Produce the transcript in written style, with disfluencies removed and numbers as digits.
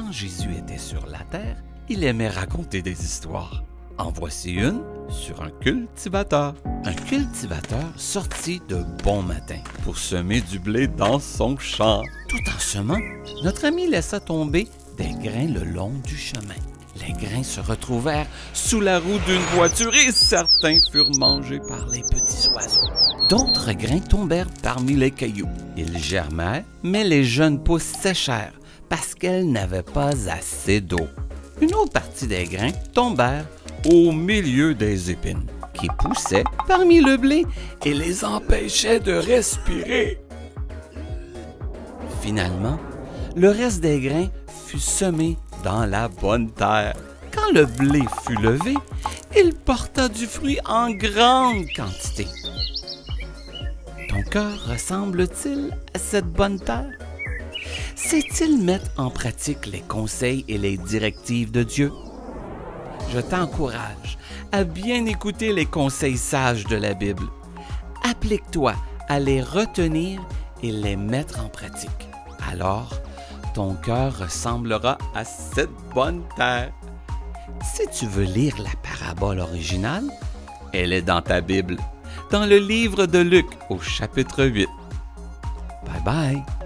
Quand Jésus était sur la terre, il aimait raconter des histoires. En voici une sur un cultivateur. Un cultivateur sortit de bon matin pour semer du blé dans son champ. Tout en semant, notre ami laissa tomber des grains le long du chemin. Les grains se retrouvèrent sous la roue d'une voiture et certains furent mangés par les petits oiseaux. D'autres grains tombèrent parmi les cailloux. Ils germèrent, mais les jeunes pousses séchèrent parce qu'elles n'avaient pas assez d'eau. Une autre partie des grains tombèrent au milieu des épines qui poussaient parmi le blé et les empêchaient de respirer. Finalement, le reste des grains fut semé dans la bonne terre. Quand le blé fut levé, il porta du fruit en grande quantité. Ton cœur ressemble-t-il à cette bonne terre? Sait-il mettre en pratique les conseils et les directives de Dieu? Je t'encourage à bien écouter les conseils sages de la Bible. Applique-toi à les retenir et les mettre en pratique. Alors, ton cœur ressemblera à cette bonne terre. Si tu veux lire la parabole originale, elle est dans ta Bible, dans le livre de Luc au chapitre 8. Bye bye!